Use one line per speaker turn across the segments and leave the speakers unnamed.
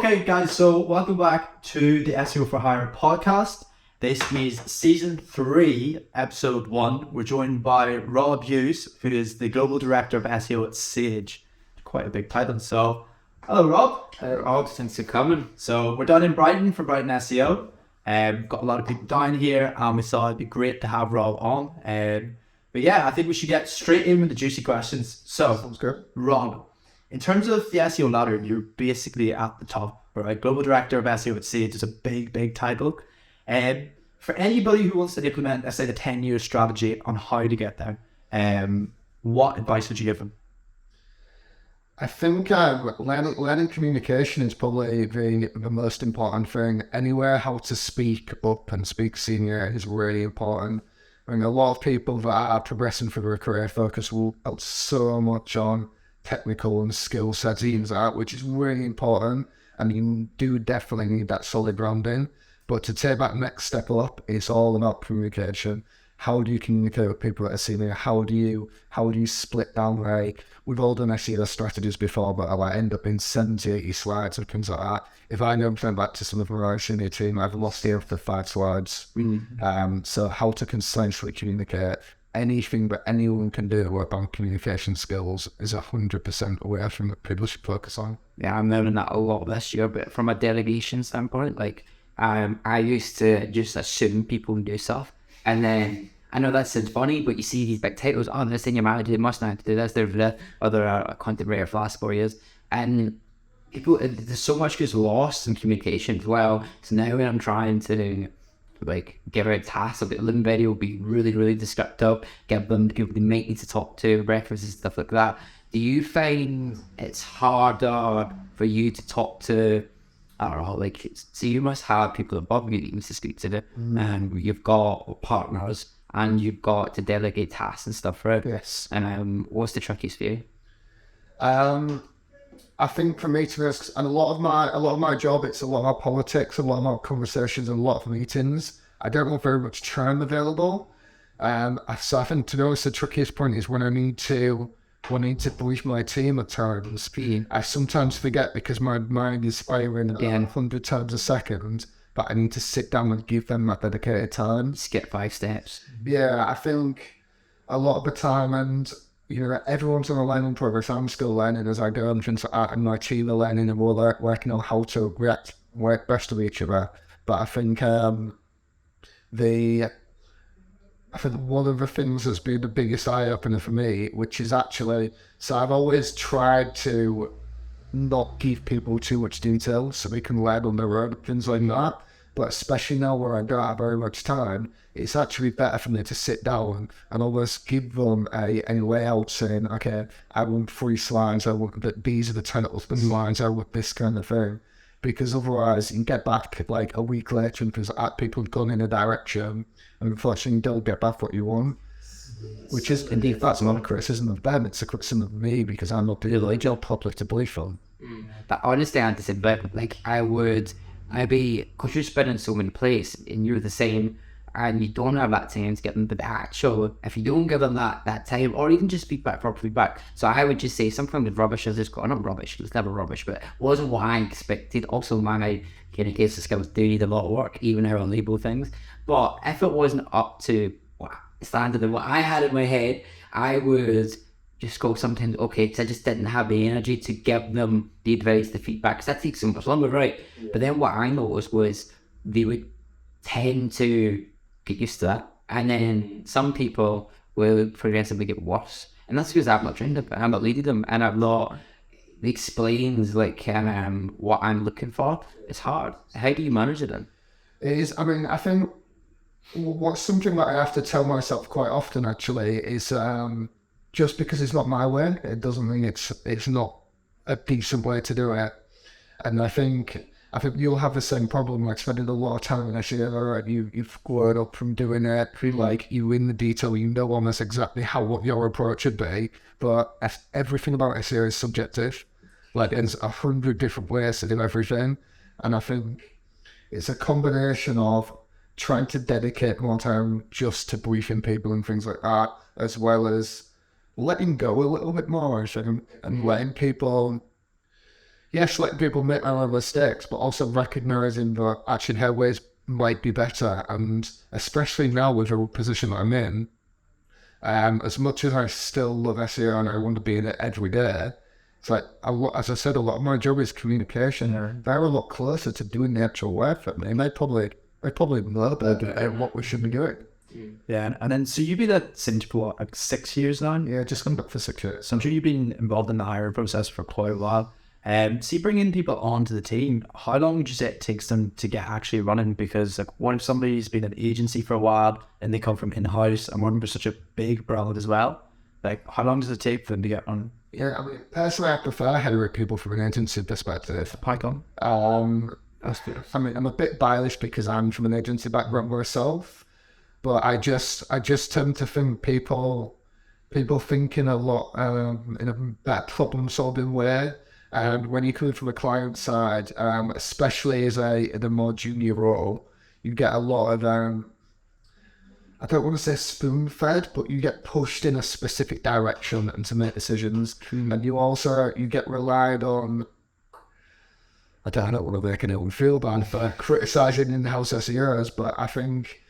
Okay, guys, so welcome back to the SEO for Hire podcast. This is season 3, episode 1. We're joined by Rob Hughes, who is the Global Director of SEO at Sage. Quite a big title. So, hello, Rob.
Rob, thanks for coming.
So, we're down in Brighton for Brighton SEO. We've got a lot of people down here, and we thought it'd be great to have Rob on. But yeah, I think we should get straight in with the juicy questions. So,
Sounds good.
Rob, in terms of the SEO ladder, you're basically at the top, right? Global Director of SEO at Sage is a big title. For anybody who wants to implement, let's say, the 10-year strategy on how to get there, what advice would you give them?
I think learning communication is probably the most important thing. Anywhere, how to speak up and speak senior is really important. I mean, a lot of people that are progressing through their career focus will put so much on technical and skill sets, which is really important. And you do definitely need that solid grounding. But to take that next step up, it's all about communication. How do you communicate with people that are senior? How do you split down, like, we've all done SEO strategies before, but I end up in 70, 80 slides and things like that. If I don't send that to some of my senior team, I've lost the after 5 slides. So how to concisely communicate, anything that anyone can do about communication skills is 100% away from what people should focus on.
Yeah, I'm learning that a lot this year, but from a delegation standpoint, like, I used to just assume people can do stuff. And then, I know that sounds funny, but you see these big titles, oh, they're senior manager, they must know how to do this, they're a content writer for the last 4 years. And people, there's so much gets lost in communication as well. So now when I'm trying to, like, give out tasks, like, LinkedIn video, be really descriptive, give them the people they might need to talk to, references, stuff like that. Do you find it's harder for you to talk to, I don't know, like, so you must have people above you that you need to speak to, and you've got partners, and you've got to delegate tasks and stuff, right?
Yes.
And what's the trickiest for you?
I think for me, to risk, and a lot of my job, it's a lot of politics, a lot of our conversations, and a lot of meetings. I don't have very much time available. So I think, to be honest, the trickiest point is when I need to brief my team at times. I sometimes forget because my mind is firing 100 times a second, but I need to sit down and give them that dedicated time.
Skip 5 steps.
Yeah, I think a lot of the time, and everyone's on a learning progress. I'm still learning as I go, and things like that, and my team are learning, and we're working on how to work best with each other. But I think one of the things that's been the biggest eye-opener for me, which is actually, so I've always tried to not give people too much detail so they can learn on their own, things like that. But especially now where I don't have very much time, it's actually better for me to sit down and almost give them a layout saying, okay, I want 3 slides, I want that these are the titles, the lines, I want this kind of thing. Because otherwise you can get back like a week later and people have gone in a direction, and unfortunately you don't get back what you want. Which is, indeed, that's not a criticism of them, it's a criticism of me, because I'm not doing the job properly to brief them.
But honestly, I said, but like, because you're spinning so many places, and you're the same, and you don't have that time to get them, but if you don't give them that time, or even just feedback, proper feedback. So I would just say something with rubbish is just not rubbish, it's never rubbish, but wasn't what I expected. Also, my communication skills do need a lot of work, even how I label things. But if it wasn't up to what standard of what I had in my head, I would just go sometimes, okay, because I just didn't have the energy to give them the advice, the feedback, because that takes so much longer, right? Yeah. But then what I noticed was they would tend to get used to that, and then some people will progressively get worse, and that's because I've not trained them, I'm not leading them, and I've not explained like what I'm looking for. It's hard. How do you manage it then?
It is. I mean, I think what's something that I have to tell myself quite often actually is just because it's not my way, it doesn't mean it's not a decent way to do it. And I think you'll have the same problem, like spending a lot of time in SEO, and you've grown up from doing it, like you in the detail, you know almost exactly what your approach should be, but everything about SEO is subjective. Like, there's 100 different ways to do everything, and I think it's a combination of trying to dedicate more time just to briefing people and things like that, as well as letting go a little bit more, and letting people yes, letting people make their own mistakes, but also recognizing that actually her ways might be better. And especially now with the position that I'm in, as much as I still love SEO and I want to be in it every day, it's like, as I said, a lot of my job is communication. They're a lot closer to doing the actual work for me. And they probably know better what we should be doing.
Yeah, and then so you've been at Cinch for what, like 6 years now?
Yeah, just come back for 6 years.
So I'm sure you've been involved in the hiring process for quite a while. So you bring in people onto the team. How long would you say it takes them to get actually running? Because like, what if somebody's been at an agency for a while and they come from in-house and working for such a big brand as well? Like, how long does it take for them to get on?
Yeah, I mean, personally, I prefer hiring people from an agency perspective.
Peacock?
I mean, I'm a bit biased because I'm from an agency background myself, but I just tend to think people thinking a lot in a better problem-solving way. And when you come from the client side, especially in a more junior role, you get a lot of, I don't want to say spoon-fed, but you get pushed in a specific direction and to make decisions. And you get relied on, I don't want to make anyone feel bad for criticising in-house SEOs, but I think,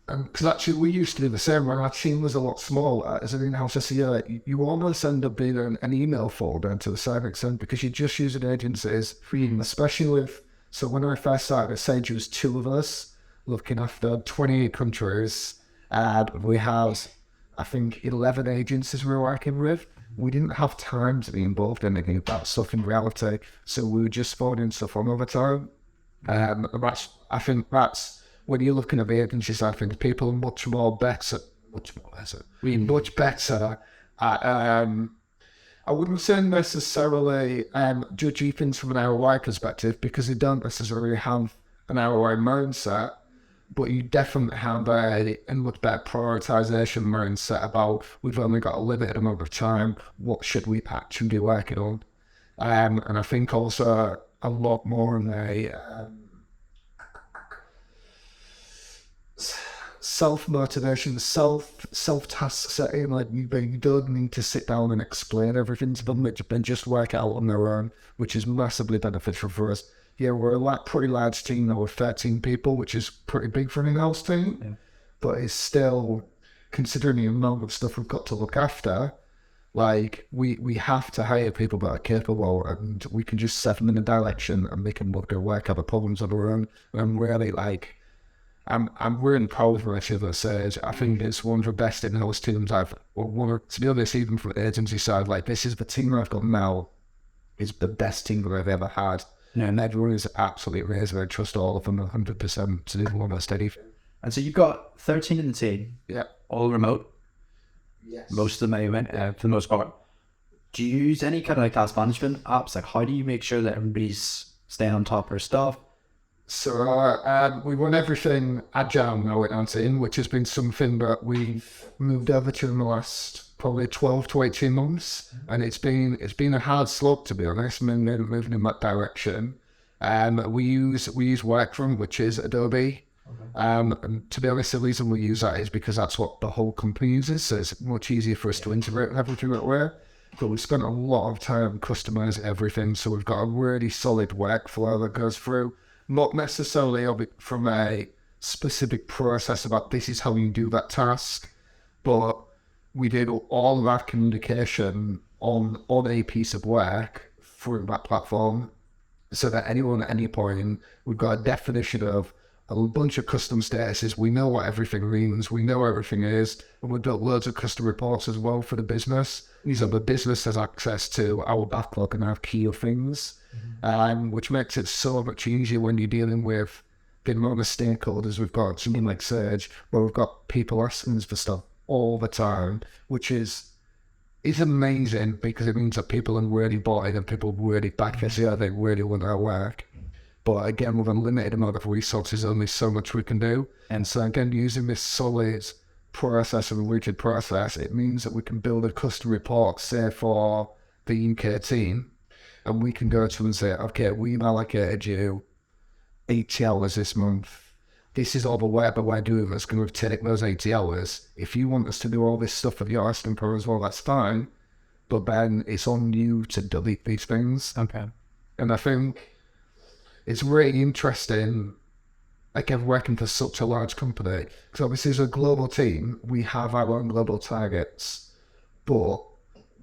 because actually we used to do the same when our team was a lot smaller as an in-house SEO, you almost end up being an email folder to a certain extent because you're just using agencies, especially so when I first started at Sage, it was 2 of us looking after 28 countries, and we have, I think, 11 agencies we were working with. We didn't have time to be involved in any of that stuff in reality, so we were just forwarding stuff on over time. I think that's, when you're looking at the agencies, I think people are much better at, I wouldn't say necessarily judge things from an ROI perspective, because they don't necessarily have an ROI mindset, but you definitely have a much better prioritization mindset about, we've only got a limited amount of time, what should we actually be working on? And I think also a lot more in a self-motivation, self-task setting. Like, you don't need to sit down and explain everything to them, they just work out on their own, which is massively beneficial for us. Yeah, we're a pretty large team now with 13 people, which is pretty big for an in-house team, but it's still, considering the amount of stuff we've got to look after, like, we have to hire people that are capable, and we can just set them in a direction and make them look their work, other problems on their own. And really, like, I'm really proud of it, as I said. I think it's one of the best in-house teams to be honest, even from the agency side, like, this is the team I've got now, is the best team that I've ever had. And everyone is absolutely amazing. I trust all of them 100% to do almost anything.
And so you've got 13 in the team.
Yeah.
All remote.
Yes.
Most of them anyway, for the most part. Do you use any kind of like task management apps? Like, how do you make sure that everybody's staying on top of their stuff?
So we run everything agile now at Antin, which has been something that we've moved over to in the last probably 12 to 18 months, and it's been a hard slog, to be honest. I mean, moving in that direction. We use Workfront, which is Adobe. And to be honest, the reason we use that is because that's what the whole company uses, so it's much easier for us to integrate everything that way. But we've spent a lot of time customizing everything, so we've got a really solid workflow that goes through, not necessarily from a specific process about this is how you do that task, but we did all of our communication on a piece of work through that platform, so that anyone at any point, we've got a definition of a bunch of custom statuses. We know what everything means, we know where everything is, and we've built loads of custom reports as well for the business. These are the business has access to our backlog and our key things, which makes it so much easier when you're dealing with the amount of stakeholders. We've got something like Sage, where we've got people asking us for stuff all the time, which is amazing, because it means that people are really bought in and people really back SEO, they really want our work. But again, with a limited amount of resources, only so much we can do. And so again, using this solid process and rigid process, it means that we can build a custom report, say for the UK team, and we can go to them and say, okay, we've allocated you 80 hours this month. This is all the work that we're doing that's going to take those 80 hours. If you want us to do all this stuff that you're asking for as well, that's fine. But then it's on you to delete these things.
Okay.
And I think it's really interesting, again, working for such a large company. Because obviously as a global team, we have our own global targets, but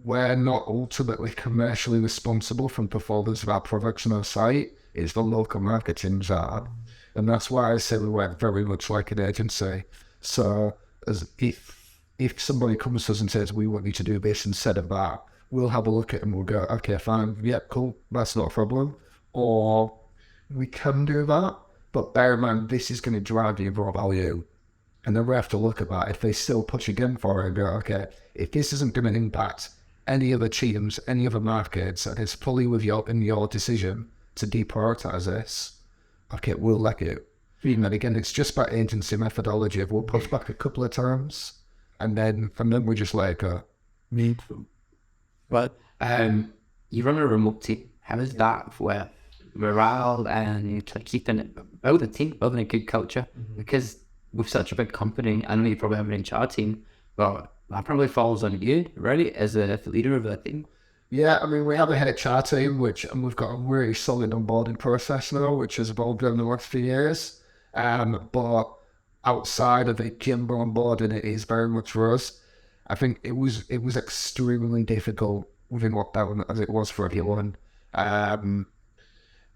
we're not ultimately commercially responsible for the performance of our products on our site. It's the local marketing are. And that's why I say we work very much like an agency. So as if somebody comes to us and says, we want you to do this instead of that, we'll have a look at it and we'll go, okay, fine, yeah, cool, that's not a problem. Or we can do that, but bear in mind, this is going to drive you more value. And then we have to look at that. If they still push again for it and go, okay, if this isn't going to impact any other teams, any other markets, and it's fully in your decision to deprioritize this, okay, we'll let you. And again, it's just about agency methodology. If we'll push back a couple of times, and then we just let it go.
But you run a remote team. How is that with morale and keeping it, building a team, building a good culture? Because with such a big company, I know you probably have an HR team, but that probably falls on you, really, as the leader of the team.
Yeah, I mean, we have a HR team, and we've got a really solid onboarding process now, which has evolved over the last few years. But outside of it, Kimber onboarding it is very much for us. I think it was extremely difficult within lockdown, as it was for everyone.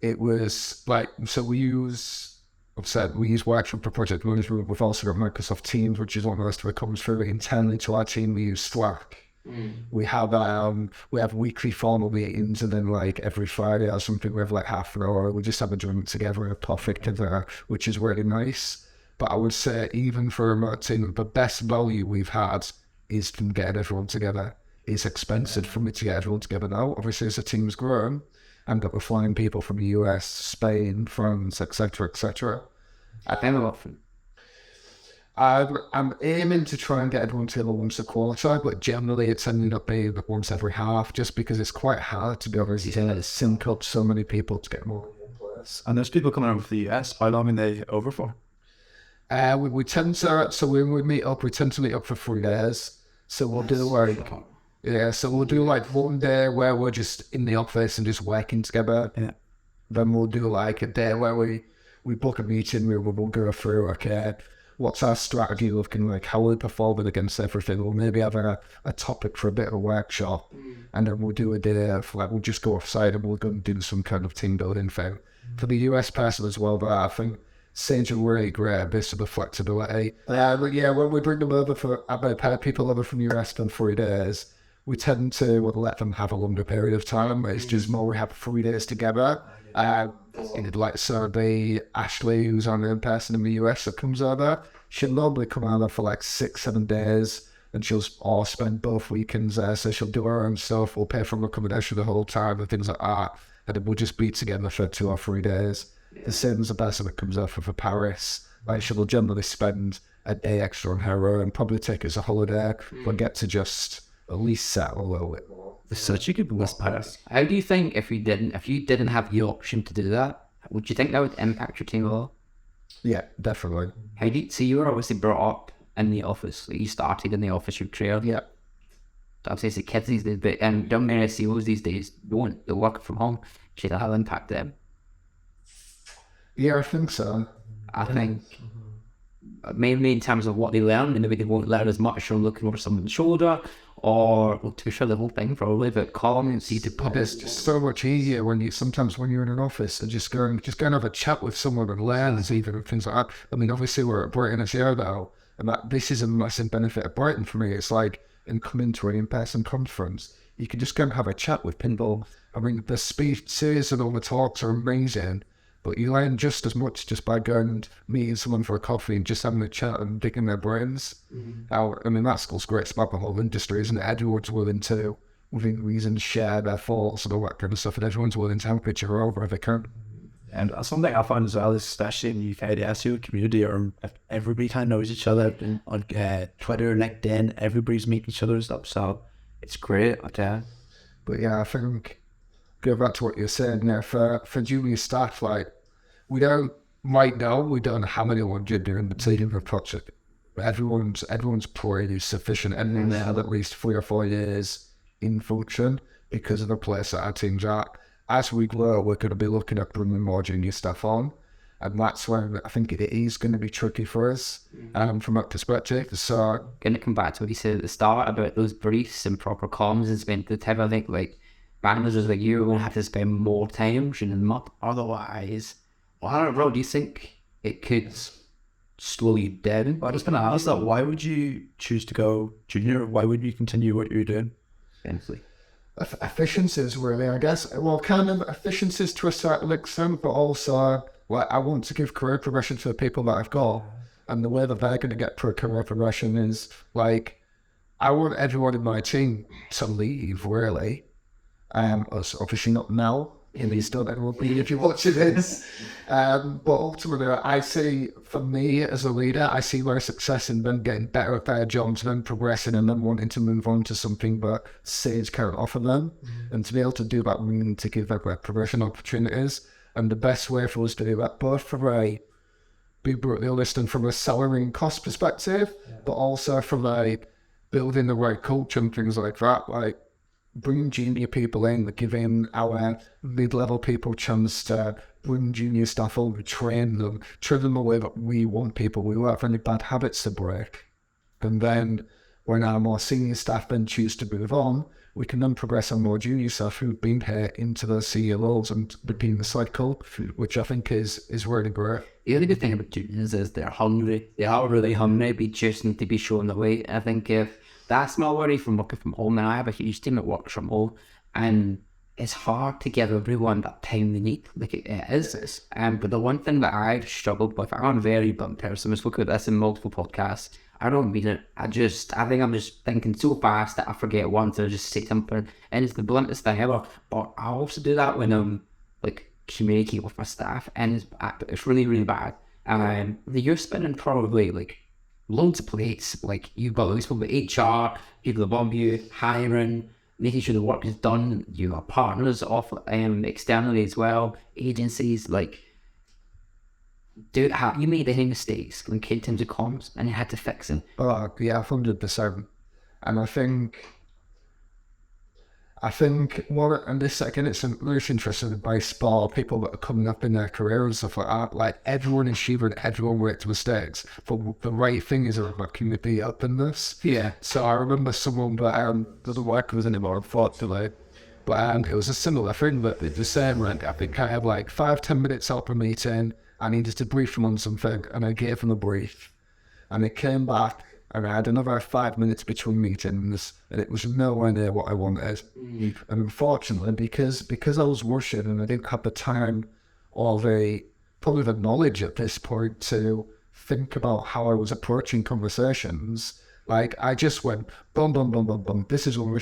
It was like, so we use Workshop for project management. We've also got Microsoft Teams, which is one of those that comes through internally to our team. We use Slack. We have weekly formal meetings, and then like every Friday or something, we have like half an hour. We just have a drink together, a coffee together, which is really nice. But I would say, even for a remote team, the best value we've had is from getting everyone together. It's expensive for me to get everyone together now. Obviously, as the team's grown, and that we're flying people from the US, Spain, France, etc., etc. I'm aiming to try and get everyone together once a quarter, but generally it's ended up being once every half, just because it's quite hard, to be honest, to sync up so many people to get more in place.
And there's people coming over from the US. How long are they over for?
We tend to, so when we meet up, we tend to meet up for 3 days. So we'll do like 1 day where we're just in the office and just working together.
Yeah.
Then we'll do like a day where we book a meeting where we'll go through, okay, what's our strategy looking like? How are we performing against everything? We'll maybe have a topic for a bit of a workshop, and then we'll do a day of like, we'll just go offside and we'll go and do some kind of team building thing. For the US person as well, but I think Sage are really great at this of the flexibility. But yeah, when we bring them over people over from the US for 3 days, we tend to let them have a longer period of time. It's just more we have 3 days together. Like Ashley, who's on in person in the US, that comes over, she'll normally come over for like 6-7 days, and she'll all spend both weekends there. So she'll do her own stuff. We'll pay for her accommodation the whole time and things like that, and then we'll just be together for 2 or 3 days. The same as the person that comes over for Paris. Like, she'll generally spend a day extra on her own and probably take it as a holiday, but get to just at least settle a little bit more.
It's such a good list, Paris.
How do you think if you didn't have the option to do that, would you think that would impact your team at all?
Yeah, definitely.
So you were obviously brought up in the office. Like, you started in the office, your career.
Yeah.
Obviously, kids these days, but don't many SEOs these days don't. They're working from home. Do you think that'll impact them?
Yeah, I think so.
I think mainly in terms of what they learn, and maybe they won't learn as much from looking over someone's shoulder, or to be sure the whole thing probably, but comments,
it's just so much easier when you're in an office and just go and have a chat with someone and learn and even things like that. I mean, obviously we're at Brighton SEO now, and this is a massive benefit of Brighton for me. It's like, in coming to an in-person conference, you can just go and have a chat with people. I mean, the series and all the talks are amazing, but you learn just as much just by going and meeting someone for a coffee and just having a chat and digging their brains. I mean, that school's great. It's about the whole industry, isn't it? Everyone's willing to, within reason, share their thoughts and all that kind of stuff, and everyone's willing to have a picture over if they can.
And something I found as well is, especially in the UK, the SEO community, or everybody kind of knows each other on Twitter, LinkedIn, everybody's meeting each other and stuff, so it's great. Okay.
But yeah, I think, go back to what you're saying there, for junior staff, like, we don't know how many are junior in the team of a project, but everyone's pretty sufficient, and they have at least 3 or 4 years in function because of the place that our teams are. as we grow, we're going to be looking at bringing more junior staff on. And that's where I think it is going to be tricky for us from that perspective. So,
Going to come back to what you said at the start about those briefs and proper comms and spend the time. I think like managers like you are going to have to spend more time tuning them up. Otherwise, well, I don't know, do you think it could slow you down?
I was going to ask that. Why would you choose to go junior? Why would you continue what you're doing?
Essentially.
Efficiencies, really, I guess. Well, kind of efficiencies to a certain extent, but also, like, I want to give career progression to the people that I've got. And the way that they're going to get career progression is, like, I want everyone in my team to leave, really. Obviously not now. Please don't everyone leave if you're watching this. But ultimately, I see, for me as a leader, I see their success in them getting better at their jobs, them progressing, and then wanting to move on to something that Sage can't offer them. And to be able to do that, we need to give them progression opportunities. And the best way for us to do that, both from a, be brutally honest, and from a salary and cost perspective, but also from a building the right culture and things like that, like bring junior people in, giving our mid-level people a chance to bring junior staff over, train them the way that we want people. We don't have any bad habits to break. And then when our more senior staff then choose to move on, we can then progress on more junior staff who've been here into those senior roles and repeat the cycle, which I think is really great.
The other good thing about juniors is they're hungry. They are really hungry, but just need to be shown the way. I think if that's my worry from working from home. Now I have a huge team that works from home, and it's hard to give everyone that time they need. Like it is. But the one thing that I've struggled with, I'm a very blunt person. I've spoken about this in multiple podcasts. I don't mean it. I think I'm just thinking so fast that I forget once and I just say something, and it's the bluntest thing ever. But I also do that when I'm like communicating with my staff, and it's really, really bad. You're spending probably like loads of plates, like you've got those people with HR, people above you, hiring, making sure the work is done. You have partners off externally as well, agencies. Like, you made any mistakes in terms of comms and you had to fix them?
Yeah, 100%. And I think what, and this again, it's really interesting advice for people that are coming up in their career and stuff like that. Like everyone is human, everyone makes mistakes. But the right thing is about community openness.
Yeah.
So I remember someone that doesn't work with anymore, unfortunately. But it was a similar thing that the same, right? I think I had like 5-10 minutes out of a meeting. I needed to brief them on something, and I gave them a brief. And it came back, and I had another 5 minutes between meetings, and it was nowhere near what I wanted. And unfortunately, because I was rushing and I didn't have the time or probably the knowledge at this point to think about how I was approaching conversations, like I just went, boom, boom, boom, boom, boom, this is on,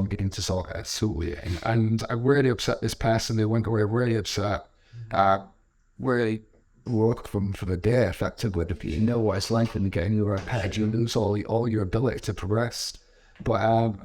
getting to sort it. So, yeah. And I really upset this person. They went away really upset. Really broke them for the day, effectively. If you know what it's like when you get in your head, you lose all your ability to progress. But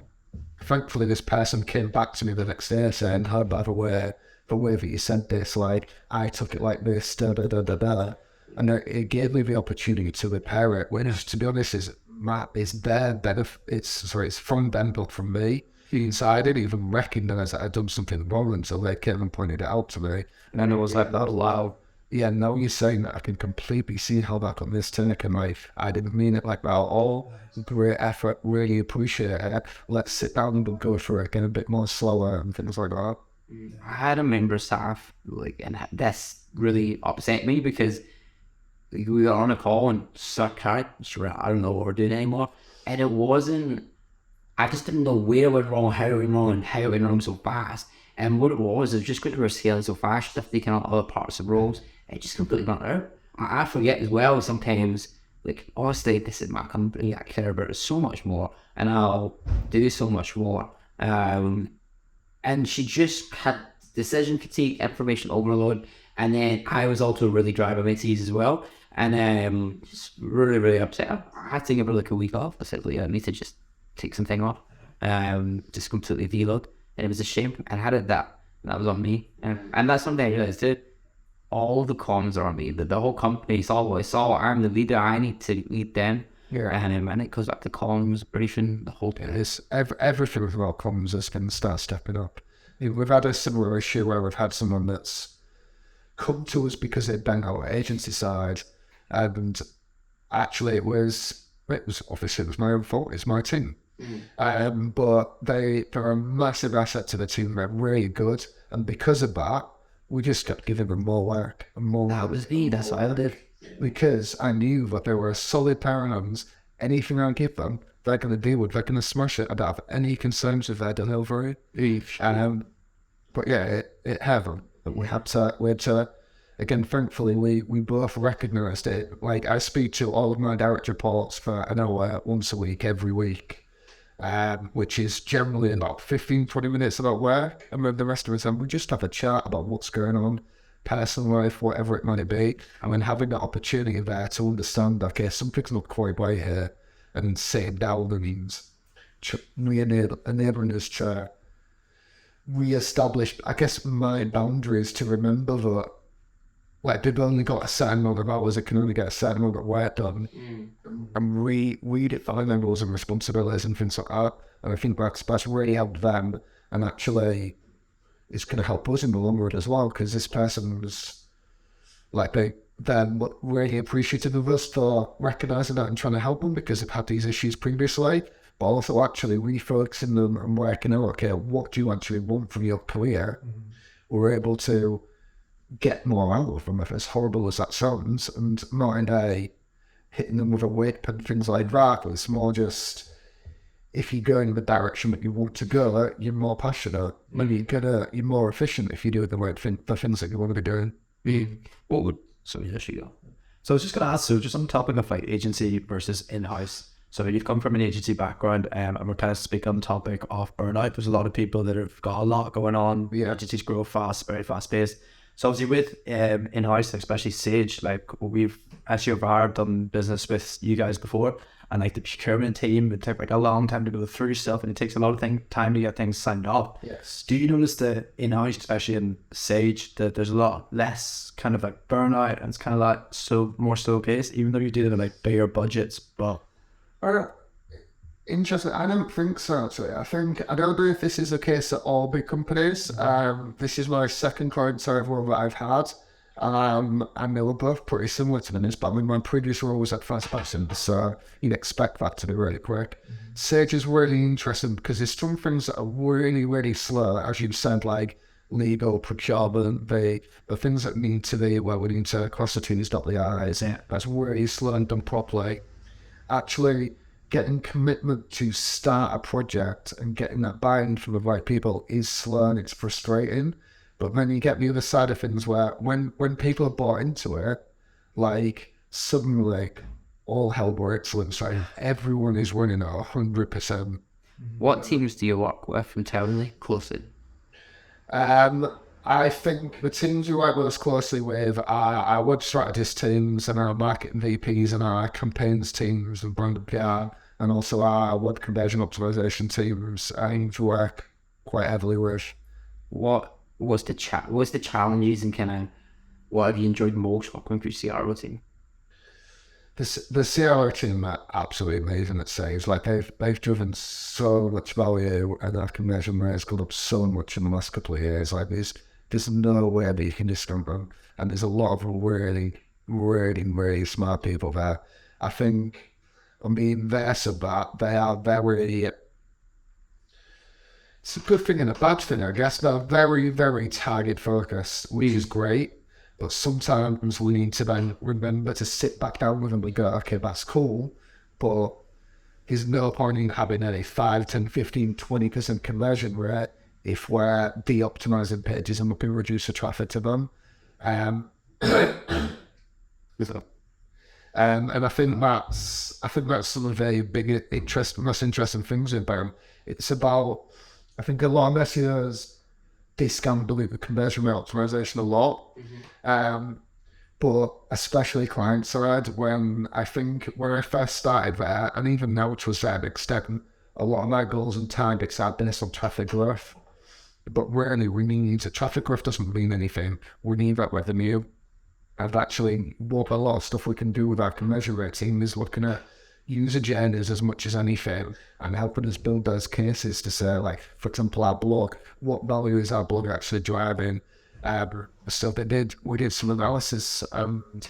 thankfully, this person came back to me the next day saying, "How by the way that you said this, like I took it like this, da da da da da," and it gave me the opportunity to repair it. Which, to be honest, it's their benefit. It's from them, but from me. So I didn't even recognise that I'd done something wrong until they came and pointed it out to me. And then it was like, that loud. Yeah, now you're saying that I can completely see how that got mistaken. Like, I didn't mean it like that at all. Great effort, really appreciate it. Let's sit down and go through it again a bit more slower and things like that.
I had a member of staff, like, and this really upset me because we were on a call and I don't know what we're doing anymore. And it wasn't, I just didn't know where it went wrong, how it went wrong, and how it went wrong so fast. And what it was just going to our scaling so fast, stuff taking out other parts of roles. It just completely went out. I forget as well sometimes, like, honestly, this is my company, I care about it so much more, and I'll do so much more. And she just had decision fatigue, information overload, and then I was also really dry by my teeth as well, and just really, really upset. I had to give her like a week off. I said, I need to just take some time off, just completely deload, and it was a shame. And how did that was on me, and that's something I realized too. All the comms are on me. The whole company saw I'm the leader. I need to lead them. Yeah. And it goes back to comms, briefing, the whole thing.
Everything about comms is going to start stepping up. we've had a similar issue where we've had someone that's come to us because they'd been our agency side, and actually it was obviously it was my own fault. It's my team, but they're a massive asset to the team. They're really good, and because of that, we just kept giving them more work and more.
That was me. That's what I did.
Because I knew that they were a solid pair of hands. Anything I give them, they're going to deal with. They're going to smash it. I don't have any concerns with their delivery. But yeah, it happened. But we had to, again, thankfully, we both recognised it. Like, I speak to all of my direct reports for an hour once a week, every week, which is generally about 15, 20 minutes about work. And with the rest of us, we just have a chat about what's going on, personal life, whatever it might be. And then having that opportunity there to understand, okay, something's not quite right here, and sitting down and enabling us to re-establish, I guess, my boundaries, to remember that, like, they've only got a certain amount of hours, it can only get a certain amount of work done, and redefine their roles and responsibilities and things like that. And I think that's really helped them, and actually it's going to help us in the long run as well, because this person was, like, they're really appreciative of us for recognising that and trying to help them, because they've had these issues previously, but also actually refocusing them and working out, okay, what do you actually want from your career? We're able to get more out of them, if as horrible as that sounds, and not in a hitting them with a whip and things like that. It's more just, if you go in the direction that you want to go, you're more passionate. Maybe you're more efficient if you do the right thing, the things that you want to be doing.
So there you go. So I was just going to ask, so just on the topic of like agency versus in-house. So you've come from an agency background, and we're kind of speaking on the topic of burnout. There's a lot of people that have got a lot going on. Agencies grow fast, very fast paced. So obviously with in-house, especially Sage, like we've actually done business with you guys before, and like the procurement team, it took like a long time to go through stuff, and it takes a lot of time to get things signed up.
Yes.
Do you notice that in-house, especially in Sage, that there's a lot less kind of like burnout, and it's kind of like more slow paced, even though you're dealing with like bigger budgets? But
interesting. I don't think so, actually. I don't know if this is the case at all big companies. This is my second client side role that I've had. And they were both pretty similar to this, but I mean, my previous role was at Fast Fashion, so you'd expect that to be really quick. Sage is really interesting because there's some things that are really, really slow, as you've said, like legal, procurement, the things that need to be, where we need to cross the T's, dot the I's. That's really slow and done properly. Actually, getting commitment to start a project and getting that buy-in from the right people is slow and it's frustrating. But then you get the other side of things where when people are bought into it, like suddenly all hell breaks loose. Like everyone is running at 100%.
What teams do you work with internally closely?
I think the teams we work most closely with are our web strategist teams and our marketing VPs and our campaigns teams and brand PR, and also our web conversion optimization teams. I need to work quite heavily with.
What was the challenges, and kind of what have you enjoyed most working with your CRO team?
The CRO team are absolutely amazing at Sage. Like they've driven so much value, and our conversion rate has gone up so much in the last couple of years. Like there's no way that you can discount them, and there's a lot of really, really, really smart people there. I think, on the inverse of that, they are very. It's a good thing and a bad thing, I guess. They're very, very target focused, which is great. But sometimes we need to then remember to sit back down with them and go, okay, that's cool, but there's no point in having a 5, 10, 15, 20% conversion rate if we're de-optimizing pages and we can reduce the traffic to them. And I think that's some of the most interesting things about them. It's about, I think a lot of SEOs discount the conversion rate optimization a lot, but especially client side. When I first started there, and even now to a certain extent, a lot of my goals and targets are based on traffic growth. But really, traffic growth doesn't mean anything. We need that revenue. And actually, what a lot of stuff we can do with our conversion rate team is looking at user journeys as much as anything, and helping us build those cases to say, like, for example, our blog, what value is our blog actually driving? So we did some analysis.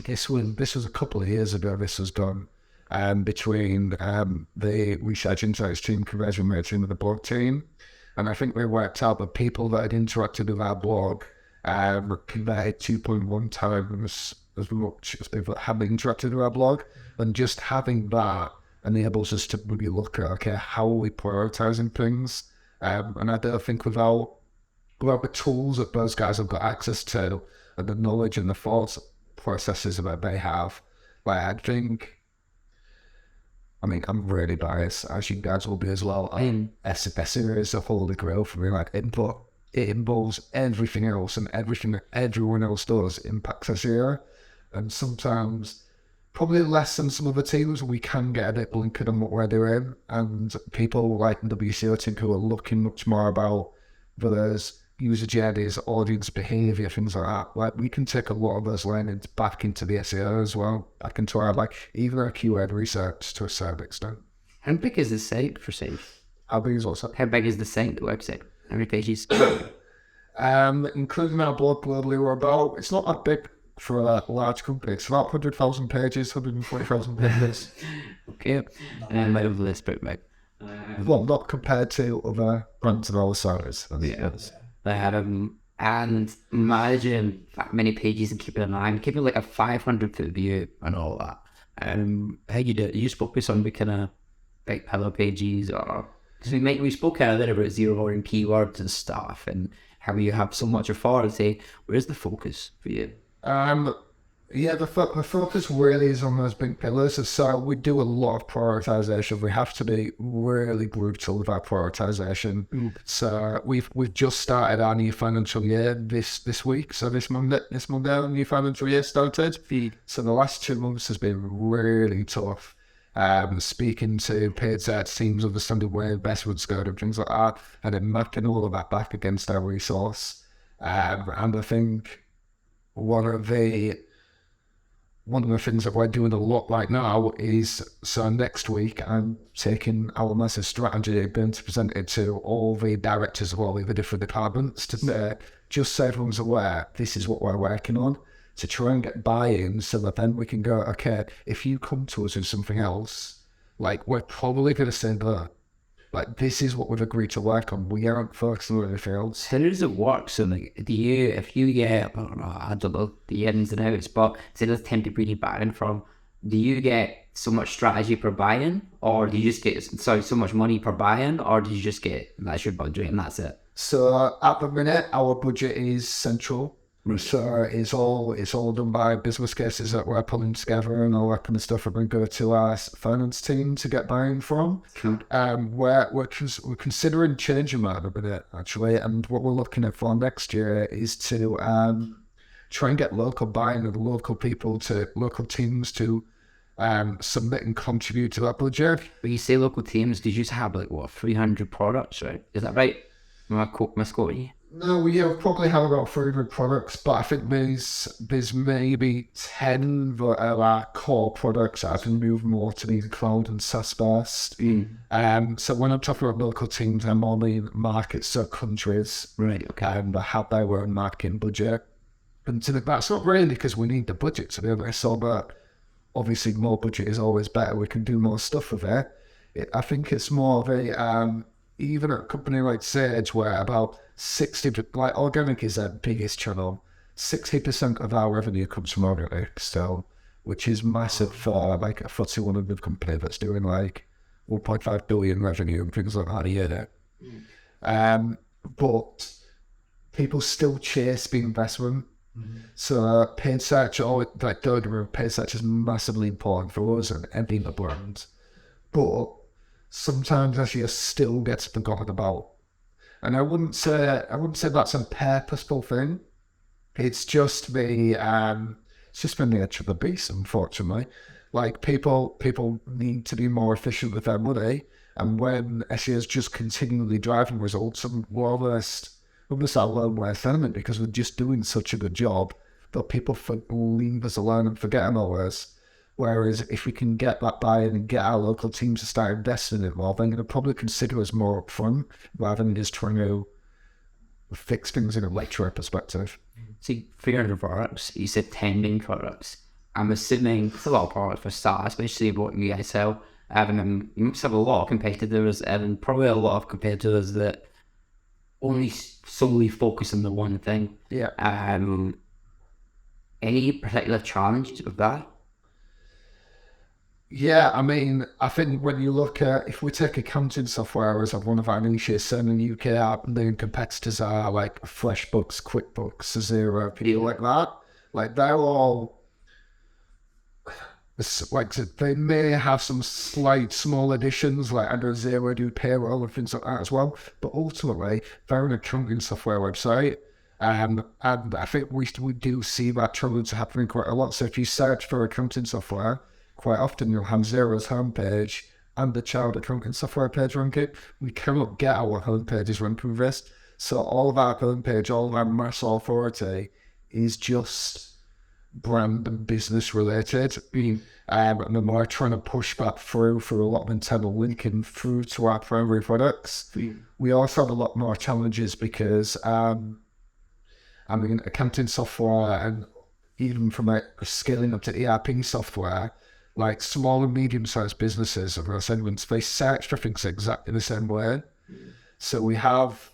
This was a couple of years ago. This was done between the research insights team, conversion rate team, and the blog team, and I think we worked out that people that had interacted with our blog converted 2.1 times as much as people that haven't interacted with our blog, and just having that enables us to really look at, okay, how are we prioritizing things? And I don't think without the tools that those guys have got access to, and the knowledge and the thought processes that they have, like, I mean, I'm really biased, as you guys will be as well. SEO is a holy grail for me. Like, it involves everything else, and everything that everyone else does impacts SEO. And sometimes, probably less than some other teams, we can get a bit blinkered on what we're doing. And people like the WCO team who are looking much more about others, user journeys, audience behavior, things like that. Like, we can take a lot of those learnings back into the SEO as well, back into our, like, even our keyword research to a certain extent.
How big is the site for Sage?
How big is also?
How big is the site, the website? How many pages?
Including our blog globally, we're about, it's not that big for a large company. It's about 100,000 pages, 140,000 pages.
Okay. And my other list, but like,
Well, not compared to other brands of our size.
yeah. They had and managing that many pages and keeping an eye on, keeping like a 500-foot view and all that. How you do it? You just focus on the kind of big pillar pages, or because we spoke kind of there about zeroing keywords and stuff, and how you have so much afar and say, where's the focus for you?
Yeah, the focus really is on those big pillars. So we do a lot of prioritization. We have to be really brutal with our prioritization. So we've just started our new financial year this week. So this Monday, our new financial year started. So the last 2 months has been really tough. Speaking to paid search teams, understanding where investments go and things like that, and then mapping all of that back against our resource. And I think one of the things that we're doing a lot right now is, so next week I'm taking our massive strategy and going to present it to all the directors of all the different departments to say, just so everyone's aware, this is what we're working on, to try and get buy-in so that then we can go, okay, if you come to us with something else, like, we're probably going to say that, like, this is what we've agreed to work on. We aren't focusing on anything else.
How does it work? So, like, if you get, I don't know the ins and outs, but say there's 10 people you buy in from, do you get so much strategy per buy-in, or do you just get, so much money per buy-in, or do you just get, that's your budget and that's it?
So at the minute, our budget is central. So it's all done by business cases that we're pulling together and all that kind of stuff. We're going to go to our finance team to get buy-in from.
Cool.
We're considering changing that a bit, actually. And what we're looking at for next year is to try and get local buy-in of local people, to local teams to submit and contribute to that budget.
When you say local teams, did you just have like 300 products, right? Is that right? Am I misquoting you?
No, we probably have about 300 products, but I think there's maybe 10 that are our core products that I can move more to the cloud and SaaS based. So when I'm talking about local teams, I'm only in markets, so countries,
Right, okay.
that have their own marketing budget. And that's not really because we need the budget to be able to solve that. Obviously, more budget is always better. We can do more stuff with it. I think it's more of a, even at a company like Sage, where about 60, like, organic is our biggest channel. 60% of our revenue comes from organic still, which is massive for like a FTSE 100 company that's doing like 1.5 billion revenue and things like that a year. But people still chase the investment. So paid search, don't get me wrong, paid search is massively important for us and any other brand. But sometimes SEO still gets forgotten about. And I wouldn't say that's a purposeful thing. It's just the nature of the beast, unfortunately. Like, people need to be more efficient with their money, and when SEO is just continually driving results, and we're almost at a low worth element because we're just doing such a good job that people leave us alone and forget about us. Whereas if we can get that buy-in and get our local teams to start investing in it more, then they'll probably consider us more upfront rather than just trying to fix things in a lecturer perspective.
See, 300 products, you said 10 main products. I'm assuming it's a lot of products for SaaS, especially what you guys sell. You must have a lot of competitors, and probably a lot of competitors that only solely focus on the one thing.
Yeah.
Any particular challenge with that?
Yeah, I mean, I think when you look at, if we take accounting software as one of our niches, certainly in the UK, our main competitors are like FreshBooks, QuickBooks, Xero, people like that. Like they're all, like they may have some slight small additions, like under Xero do payroll and things like that as well. But ultimately, they're an accounting software website. And I think we do see that trend happening quite a lot. So if you search for accounting software, quite often you'll have Xero's homepage and the child accounting software page ranking. We cannot get our homepages ranking with this. So all of our homepage, all of our mass authority is just brand and business related. And then we're trying to push that through a lot of internal linking through to our primary products. We also have a lot more challenges because accounting software and even from scaling up to ERP software, like small and medium-sized businesses of our segments, they search for things exactly the same way. So we have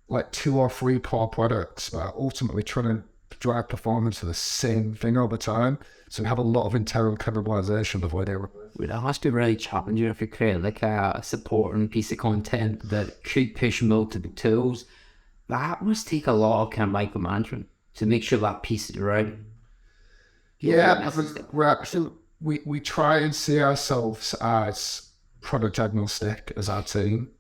like 2 or 3 core products that are ultimately trying to drive performance for the same thing all the time. So we have a lot of internal cannibalization of what they were.
It has to be really challenging if you create like a supporting piece of content that could push multiple tools. That must take a lot of kind of micromanagement to make sure that piece is right.
Yeah, we try and see ourselves as product agnostic as our team.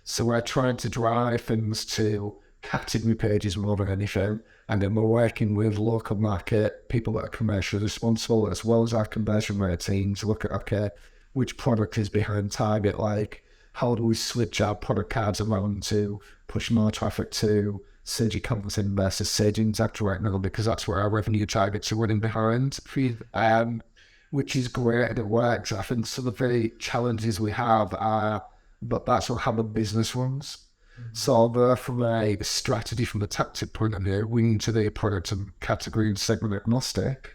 So we're trying to drive things to category pages more than anything. And then we're working with local market people that are commercially responsible as well as our conversion rate teams to look at, okay, which product is behind target? Like, how do we switch our product cards around to push more traffic to Sage e-commerce versus Sage Interact right now, because that's where our revenue targets are running behind, which is great and it works. I think some of the challenges we have are, but that's how the business runs. So from a strategy, from a tactic point of view, we need to be product and category and segment agnostic.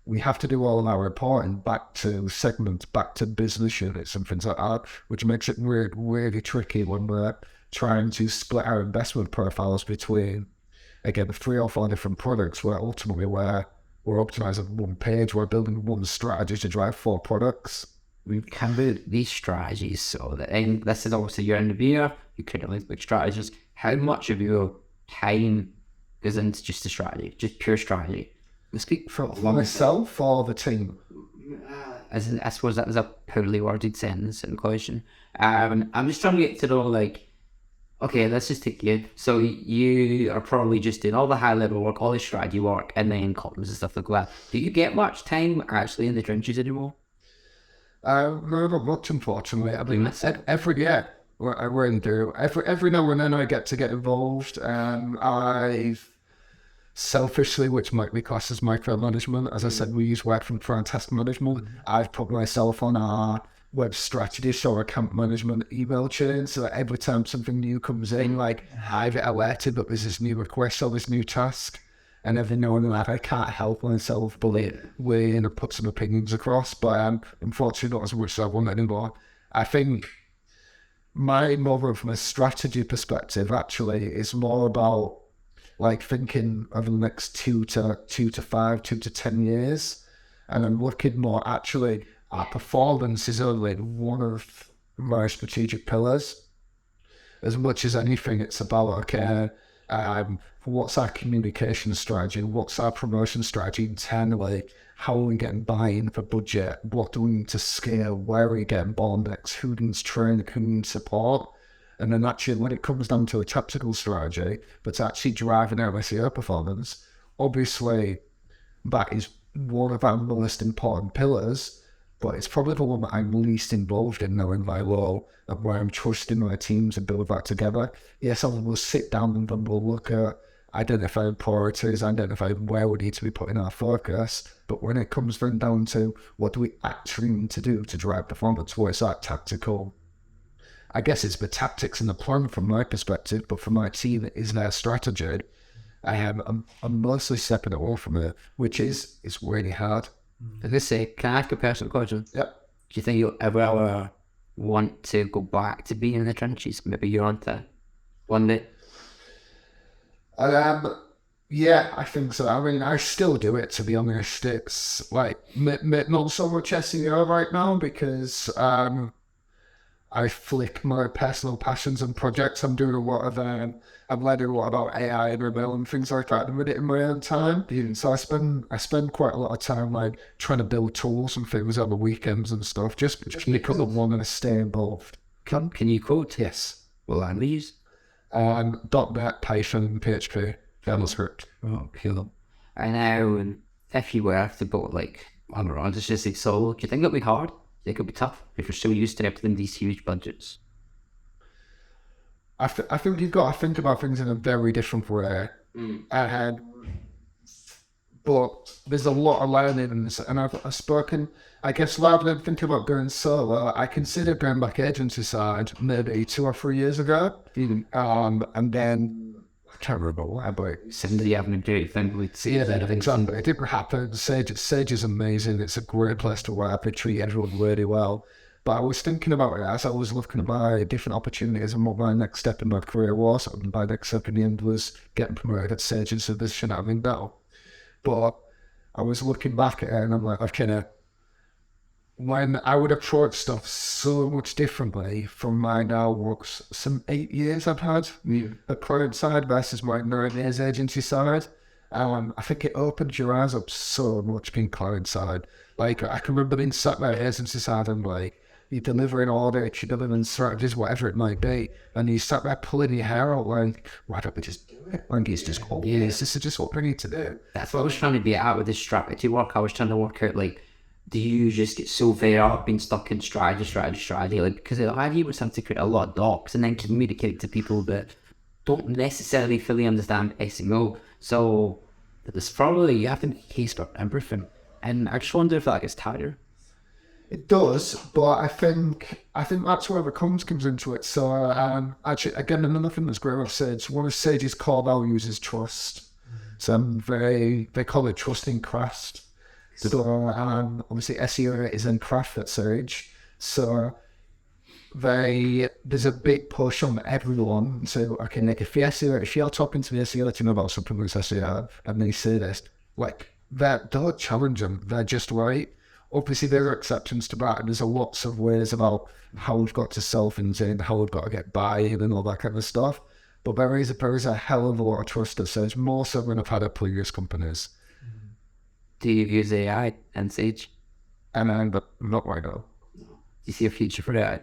We have to do all of our reporting back to segments, back to business units and things like that, which makes it really, really tricky when we're trying to split our investment profiles between, again, 3 or 4 different products where ultimately we're optimizing one page, we're building one strategy to drive 4 products.
We can build these strategies so that, and this is obviously your interviewer, you create with strategies. How much of your time goes into just the strategy, just pure strategy? We speak for
myself or the team.
I suppose that was a poorly worded sentence and question. I'm just trying to get to know, like, okay, let's just take you. So you are probably just doing all the high level work, all the strategy work, and then columns and stuff like that. Do you get much time actually in the trenches anymore?
No, not much, unfortunately. I mean, every year, I really do. Every now and then I get involved. I've selfishly, which might be classed as micromanagement, as I said, we use word from task management. I've put myself on our web strategy or account management email chain, so that every time something new comes in, like I've alerted that there's this new request or this new task, and every now and then I can't help myself but weigh in and put some opinions across, but unfortunately not as much as I want anymore. I think my more from a strategy perspective actually is more about like thinking over the next 2 to 10 years, and I'm looking more actually. Our performance is only one of my strategic pillars. As much as anything, it's about, okay, what's our communication strategy? What's our promotion strategy internally? How are we getting buy-in for budget? What do we need to scale? Where are we getting bottlenecks? Who needs training? Who needs support? And then actually, when it comes down to a tactical strategy, but actually driving our SEO performance, obviously, that is one of our most important pillars. But it's probably the one that I'm least involved in now in my role, and where I'm trusting my team to build that together. Yes, I will sit down and then we'll look at identifying priorities, identifying where we need to be putting our focus. But when it comes then down to what do we actually need to do to drive performance, what is that tactical? I guess it's the tactics and the plan from my perspective, but for my team, it is their strategy. I'm mostly stepping away from it, which is really hard.
As I say, can I ask a personal question?
Yep.
Do you think you'll ever want to go back to being in the trenches? Maybe you're on to one day.
Yeah, I think so. I mean, I still do it, to be honest. It's like not so much SEO right now because I flick my personal passions and projects. I'm doing a lot of I'm learning a lot about AI and ML and things like that in my own time. So I spend quite a lot of time like trying to build tools and things over weekends and stuff. Just because I want to stay involved.
Can you code?
Yes.
Well, I'm use
.NET, Python, PHP, JavaScript.
Oh, cool. I know. And if you were to go like I don't know, let's just say solo, do you think it'd be hard? It could be tough if you're so used to everything these huge budgets.
I think you've got to think about things in a very different way. But there's a lot of learning, and I've spoken, I guess, rather than thinking about going solo, I considered going back agency side maybe 2 or 3 years ago. And then, I can't remember why, but
Somebody having a great thing with
but it didn't happen. Sage is amazing. It's a great place to work. They treat everyone really well. But I was thinking about it as I was looking at my different opportunities and what my next step in my career was. And my next step in the end was getting promoted at Sage into this shit I'm in now. But I was looking back at it and I'm like, when I would approach stuff so much differently from my now works some 8 years I've had the client side versus my 9 years agency side. I think it opens your eyes up so much being client side. Like I can remember being sat there agency side and like you're delivering audits, you're delivering strategies, whatever it might be, and you sat there pulling your hair out like, why don't we just do it? Like it's just obvious. This is just what we need to do.
That's what I was trying to be at with this strategy work. I was trying to work out like, do you just get so fed up being stuck in strategy? Like, because the idea was something to create a lot of docs and then communicate to people that don't necessarily fully understand SEO. So there's probably, you have to make a case for everything. And I just wonder if that gets tighter.
It does, but I think that's where the comms comes into it. So actually, again, another thing that's great about Sage, one of Sage's core values is trust. So they call it trusting craft. So obviously SEO is in craft at Sage. So there's a big push on everyone. So okay, Nick, if you're talking to the SEO team about something that's SEO, and they say this, like don't challenge them. They're just right. Obviously, there are exceptions to that, and there's lots of ways about how we've got to sell things in, how we've got to get buy-in and all that kind of stuff. But there is a hell of a lot of trust that says more so than I've had at previous companies.
Do you use AI and Sage?
But not right now.
Do you see a future for AI?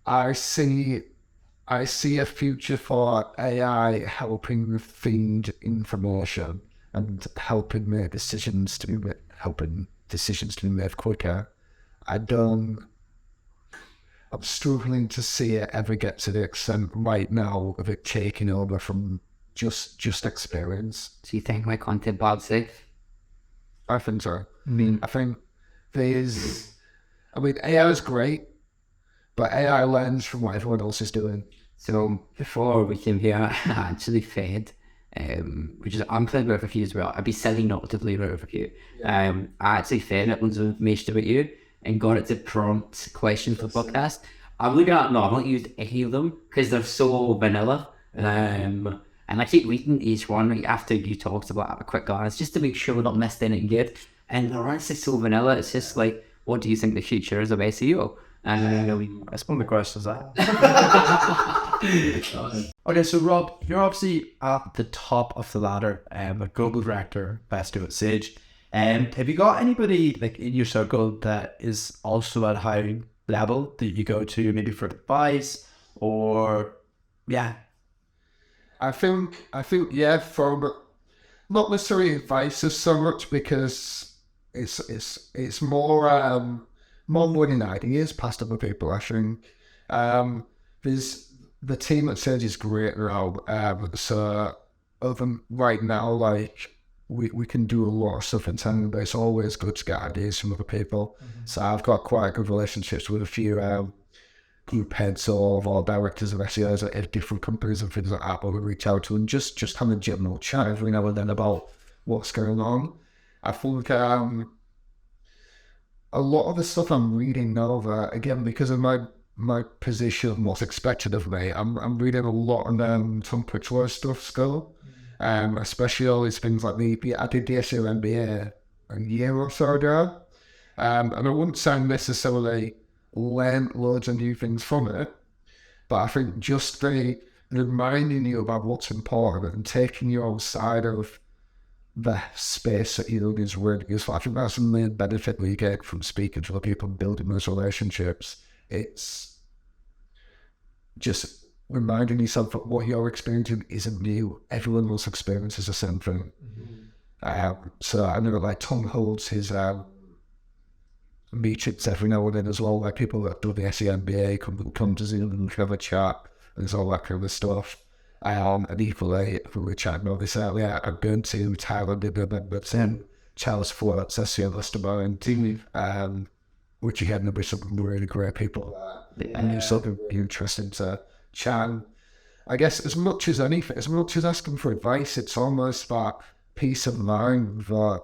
I see a future for AI helping feed information and helping make decisions to be made quicker. I'm struggling to see it ever get to the extent right now of it taking over from just experience.
So you think my content bad safe?
I think so. I think AI is great, but AI learns from what everyone else is doing.
So before we came here, I actually fed, which is I'm playing with a few as well. I'd be silly not to play with a few. I actually fed it loads of information about you and got it to prompt questions for the podcast. I'm looking at no, I've not used any of them because they're so vanilla. And I keep reading each one like, after you talked about have a quick glance just to make sure we're not missed anything good. And they're honestly so vanilla. It's just like, what do you think the future is of SEO? And
that's one of the questions Okay, so Rob, you're obviously at the top of the ladder, a global director of SEO at Sage. Have you got anybody like in your circle that is also at a high level that you go to maybe for advice or
I think from not necessarily advice as so much because it's more winning ideas past other people. I think there's the team at Sage is great now. So right now, like we can do a lot of stuff internally, but it's always good to get ideas from other people. So I've got quite good relationships with a few group heads or directors of SEOs at different companies and things like that, but we reach out to and just have a general chat every now and then about what's going on. I think a lot of the stuff I'm reading now, that again, because of my position, what's expected of me, I'm reading a lot of Tom Pritchard stuff still, especially all these things like I did the SEO MBA a year or so ago, and I wouldn't say necessarily learn loads of new things from it, but I think just the reminding you about what's important and taking you outside of the space that you is really useful. I think that's the main benefit we get from speaking to other people and building those relationships. It's just reminding yourself that what you're experiencing isn't new. Everyone else experiences the same thing. So I know like Tom holds his meetings every now and then as well, like people that do the SEO MBA come to Zoom and have a chat and all that kind of stuff. And equally, we were chatting about this earlier, I'm going to Thailand in November to Charles Ford's SEO Leadership, which again, there'll be some really great people and it's something really interesting to chat. I guess as much as anything, as much as asking for advice, it's almost that peace of mind that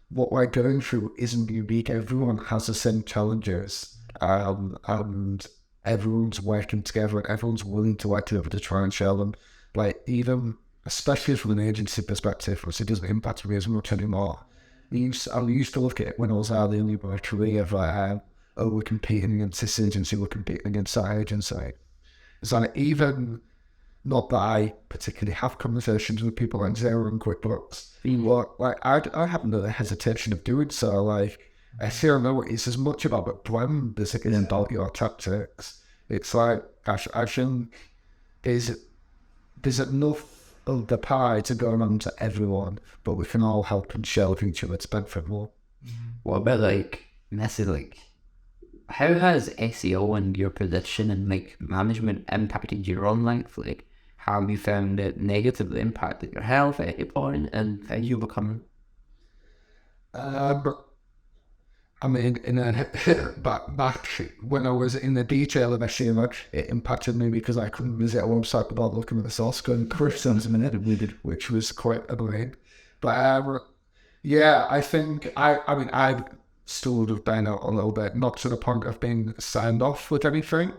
what we're going through isn't unique. Everyone has the same challenges, and everyone's working together and everyone's willing to work together to try and share them. Like, even, especially from an agency perspective, which it doesn't impact me as much anymore. I used to look at it when I was early in my career, like, we're competing against this agency, we're competing against that agency. So even, not that I particularly have conversations with people like Zara and QuickBooks, but like I have no hesitation of doing so. Like, SEO know it's as much about the brand as it is about your tactics. It's like, I think there's enough of the pie to go around to everyone, but we can all help and share with each other to benefit more.
What about like how has SEO and your position and like management impacted your own life? Like, how have you found it negatively impacted your health at any point, and how you become?
I mean, back when I was in the detail of SEO, it impacted me because I couldn't visit a website without looking at the source code corrections a minute, which was quite annoying. But yeah, I think I still would have been out a little bit, not to the point of being signed off with anything,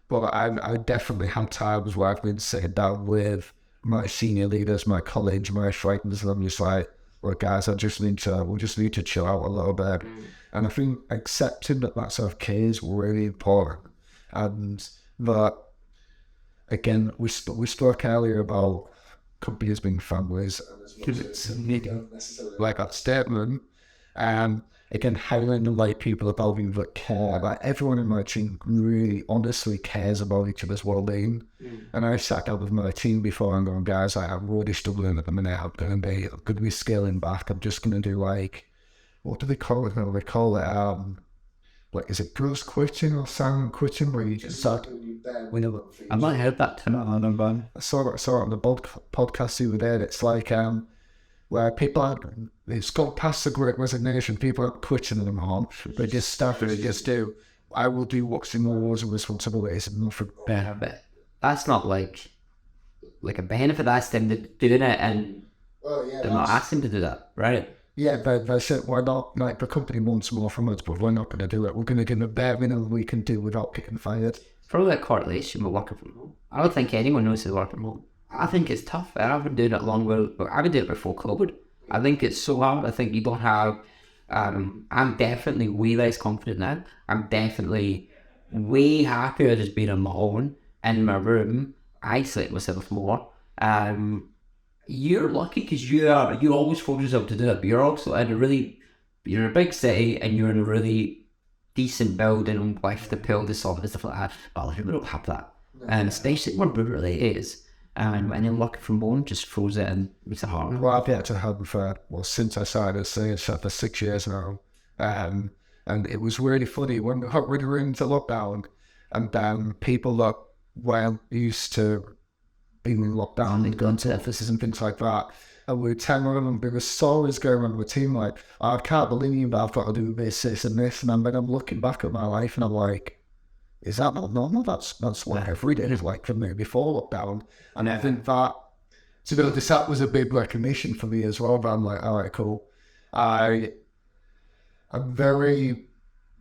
but I definitely had times where I've been sitting down with my senior leaders, my colleagues, my friends, and I'm just like, well, guys, we just need to chill out a little bit. And I think accepting that that's okay is really important. And that, again, we spoke earlier about companies being families, like that statement. And again, hiring the right people above you that care. Like, everyone in my team really honestly cares about each other's well-being. And I sat down with my team before and going, guys, I'm really struggling at the minute. I'm going to be scaling back. I'm just going to do like, what do they call it now? They call it, like, is it Bruce quitting or silent quitting, where you just start doing your
I might have that term.
I saw it on the podcast the other day. It's like, where people it's gone past the great resignation, people aren't quitting them on, they just start to just do, I will do what's in my roles and responsibilities and nothing better.
But that's not like a benefit. That's them doing it, and they're not asking to do that, right?
Yeah, they said, why not? Like, the company wants more from us, but we're not going to do it. We're going to give them the bare minimum we can do without getting fired.
Probably a correlation with working from home. I don't think anyone knows how to work from home. I think it's tough. I've been doing it long well. I've been doing it before COVID. I think it's so hard. I think you don't have. I'm definitely way less confident now. I'm definitely way happier just being on my own in my room, isolate myself more. You're lucky because you always force yourself to do it. But you're also you're in a big city and you're in a really decent building with the pill, the salt and stuff like that. Well, we don't have that. And especially where Boomer really is. And then working from home just throws it in, makes it hard.
Well, I've had to have since I started saying stuff for 6 years now. And it was really funny when we were into lockdown, and people that weren't used to being in lockdown and going to offices and things like that. And we turn around and there were stories going around with the team like, I can't believe that I've got to do this, this and this. And then I'm looking back at my life and I'm like, is that not normal? That's what every day is like for me before lockdown. And I think that, so that was a big recognition for me as well. But I'm like, all right, cool. I'm very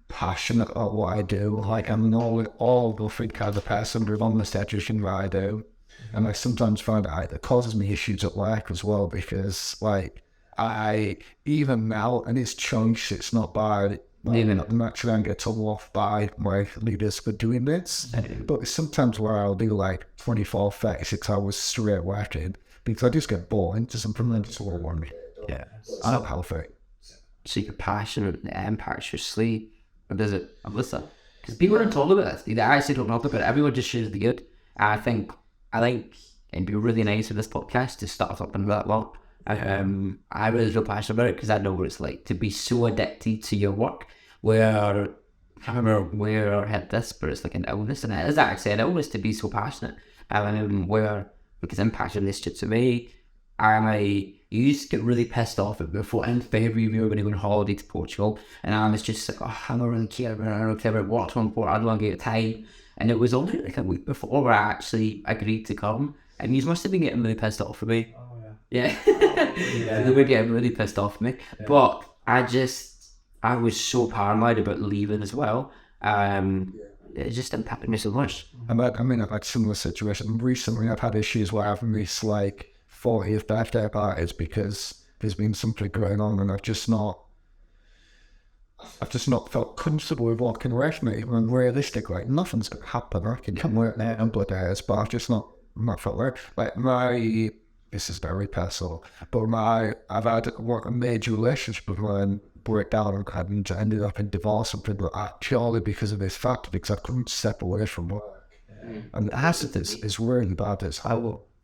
passionate about what I do. Like I'm all different kind of person with honest education what I do. And I sometimes find that it causes me issues at work as well, because like I even now, and it's chunks, it's not bad. I'm actually going to get told off by my leaders for doing this. But sometimes where I'll do like 24, 36 hours straight working, because I just get bored into something that just all want me.
Yeah.
It's not healthy.
So you're passionate, it impacts your sleep, or does it? Listen, because people don't talk about this. They actually don't talk about it. Everyone just shares the good. And I think it'd be really nice for this podcast to start talking about that long. I really feel passionate about it because I know what it's like to be so addicted to your work, where I remember where I had this, but it's like an illness, and it is actually an illness to be so passionate. Where because I'm passionate this shit to me, I used to get really pissed off at before in February we were going to go on holiday to Portugal, and I was just like, oh, I don't really care about what's on board, I don't want to get time. And it was only like a week before where I actually agreed to come, and you must have been getting really pissed off for me.
Oh
Yeah. They were getting really pissed off for me. Yeah. But I was so paranoid about leaving as well. It just impacted me so much.
I've had similar situations. Recently I've had issues where I've missed like 40th birthday parties because there's been something going on and I've just not felt comfortable with walking away from it. Even realistic, like nothing's gonna happen. I can come work there in a couple of days, but I've just not felt right. Like this is very personal, but I've had a major relationship with mine break down and ended up in divorce and things like that purely because of this fact, because I couldn't step away from work. And the acid is really bad.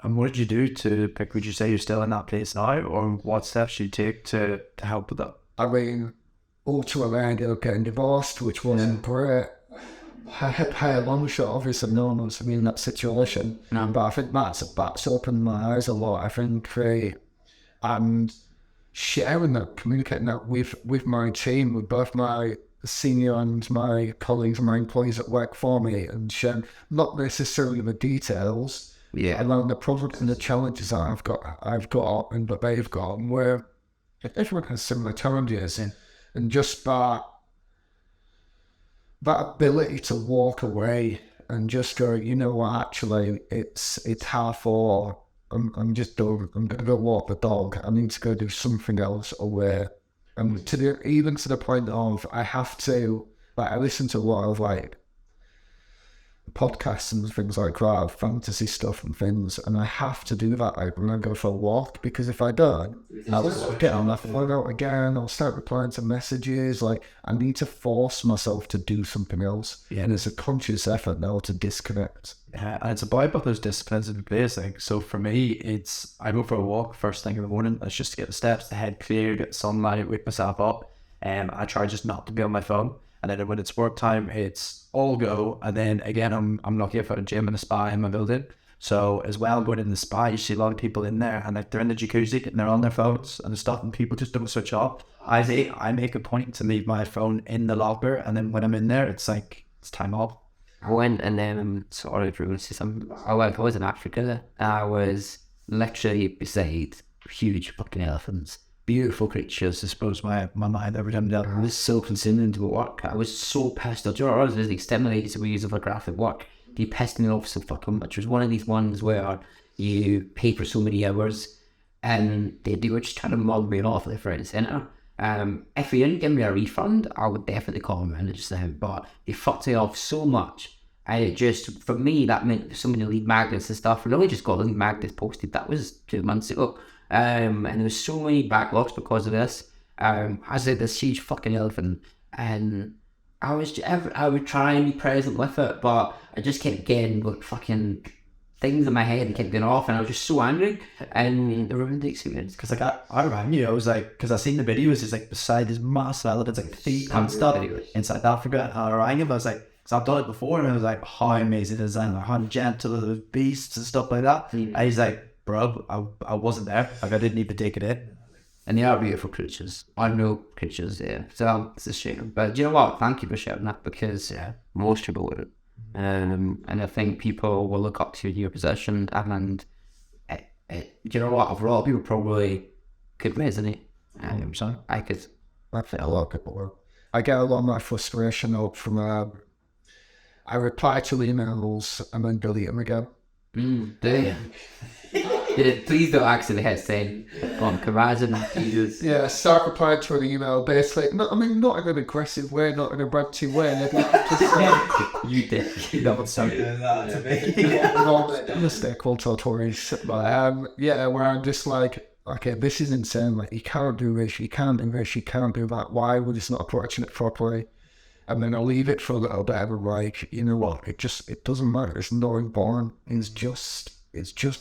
And what did you do to pick? Would you say you're still in that place now, or what steps you take to help with that?
I mean, ultimately I ended up getting divorced, which wasn't great. I had a long shot, obviously no one wants to be in that situation. But I think that's opened my eyes a lot. I think and sharing that, communicating that with my team, with both my senior and my colleagues and my employees that work for me, and sharing not necessarily the details, around the problems and the challenges that I've got and that they've got, and where everyone has similar challenges, and just that ability to walk away and just go, you know what, actually it's 4:30. I'm just done. I'm gonna go walk the dog. I need to go do something else away. And even to the point of I have to, like, I listen to a lot of like podcasts and things like that, fantasy stuff and things, and I have to do that like when I go for a walk, because if I don't, I'll get on my phone out again, I'll start replying to messages. Like, I need to force myself to do something else. And it's a conscious effort now to disconnect.
Yeah, and it's about those disciplines in place. Like, so for me, I go for a walk first thing in the morning. It's just to get the steps, the head clear, get sunlight, wake myself up. I try just not to be on my phone. And then when it's work time, it's all go. And then again, I'm lucky if I have a gym and a spa in my building. So as well, going in the spa, you see a lot of people in there, and like they're in the jacuzzi and they're on their phones and stuff, and people just don't switch off. I make a point to leave my phone in the locker, and then when I'm in there, it's like it's time off.
I went and then sorry if everyone says something. I was in Africa. I was literally beside huge fucking elephants. Beautiful creatures. I suppose my mind every time I was so consumed into work. I was so pissed off. Do you know what it was? The stimulated we use of a graphic work. He pissed me off so fucking much. It was one of these ones where you pay for so many hours and they were just trying to mug me off left, right and centre. If they didn't give me a refund, I would definitely call them and just say, but they fucked me off so much. And it just, for me, that meant so many lead magnets and stuff. I only just got lead magnets posted. That was 2 months ago. And there was so many backlogs because of this. I said this huge fucking elephant, and I would try and be present with it, but I just kept getting like fucking things in my head and kept getting off, and I was just so angry, and the ruined the experience.
Because like I rang you, I was like, because I seen the videos, it's like beside this massive elephants, like 3 tons stuff in South Africa, and I rang him, I was like, So I've done it before, and I was like, how amazing is that? Like, how gentle are the beasts and stuff like that. And he's like, bro, I wasn't there. Like, I didn't even take it in.
And they are beautiful creatures. I know creatures, yeah. So it's a shame. But do you know what? Thank you for sharing that, because most people wouldn't. And I think people will look up to your position, and do you know what? Overall, people probably could resonate. I could.
I think a lot of people will. I get a lot of my frustration up from I reply to emails and then delete them again.
Please don't actually hit send on Horizon. Jesus.
Yeah, start replying to an email basically. Not in an aggressive way, not in a ranty way. And just,
You did.
That was so good.
mistake, we'll tell Tories. But where I'm just like, okay, this is insane. Like, you can't do this, you can't do this, you can't do that. Why would you not approaching it properly? And then I'll leave it for a little bit and I'm like, you know what? It doesn't matter. It's not important. It's just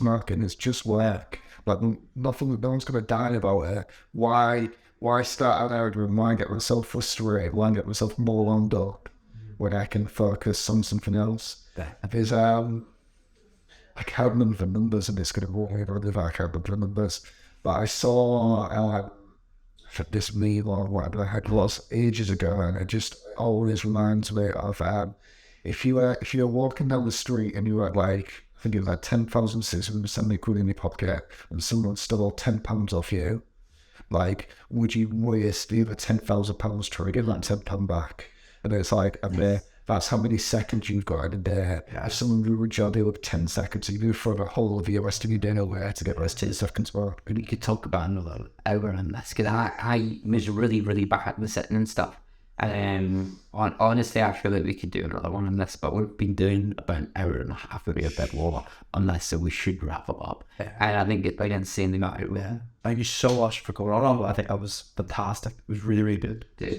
marketing. It's just work. Like, nothing. No one's gonna die about it. Why start an argument? Why get myself frustrated? Why get myself more wound up when I can focus on something else? There's I can't remember the numbers, and it's gonna go over if I can't remember the numbers. But I saw this meme or whatever the heck it was ages ago, and it just always reminds me of if you're walking down the street and you were like, I think it was like 10,670 quid in your pocket, and someone stole £10 off you, like, would you waste the other £10,000 trying to get that £10 back? And it's like, that's how many seconds you've got in a day. If someone do a job with 10 seconds, you do for the whole of the rest of your day nowhere to get the rest of 10 seconds more.
We could talk about another hour on this, because I was really, really bad with sitting and stuff. And honestly, I feel like we could do another one on this, but we've been doing about an hour and a half, maybe a bit more on this, so we should wrap it up. And I think it's been insanely out.
Thank you so much for coming on. I think that was fantastic. It was really, really good.
Good.